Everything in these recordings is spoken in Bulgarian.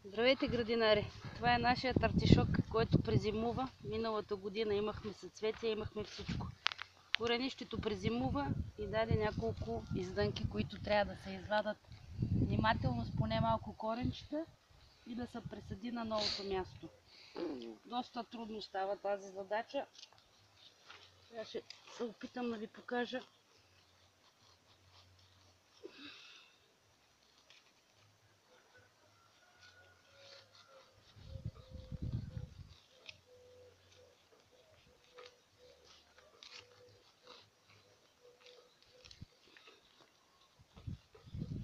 Здравейте, градинари! Това е нашият артишок, който презимува. Миналата година имахме съцветия, имахме всичко. Коренището презимува и даде няколко издънки, които трябва да се извадат внимателно с поне малко коренчета и да се пресади на новото място. Доста трудно става тази задача. Сега ще се опитам да ви покажа.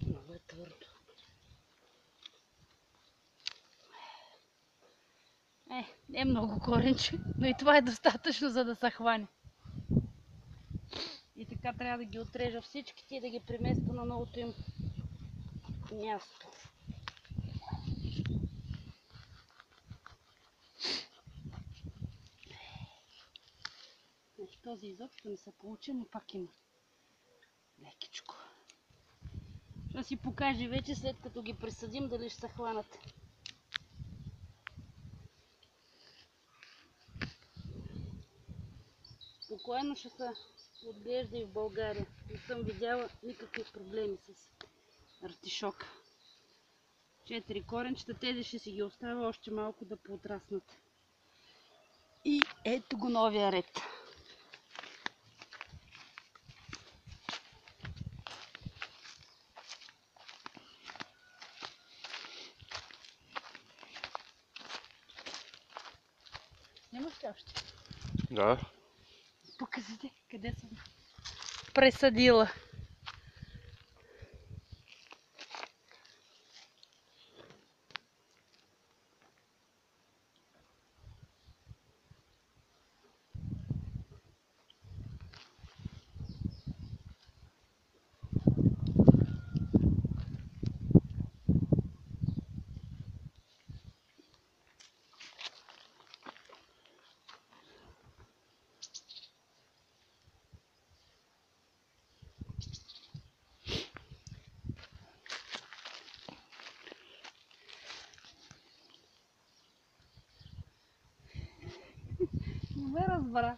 Много е твърдо. Не е много коренче, но и това е достатъчно, за да се хване. И така трябва да ги отрежа всичките и да ги преместа на новото им място. Този изобщо не се получи, но пак има лекичко. Ще си покаже вече, след като ги пресъдим, дали ще се хванат. Спокойно ще се отглежда и в България. Не съм видяла никакви проблеми с артишока. 4 коренчета, тези ще си ги оставя още малко да поотраснат. И ето го новия ред. Снимаш ли още? Да. Покажете къде съм пресадила. Не ме разбра.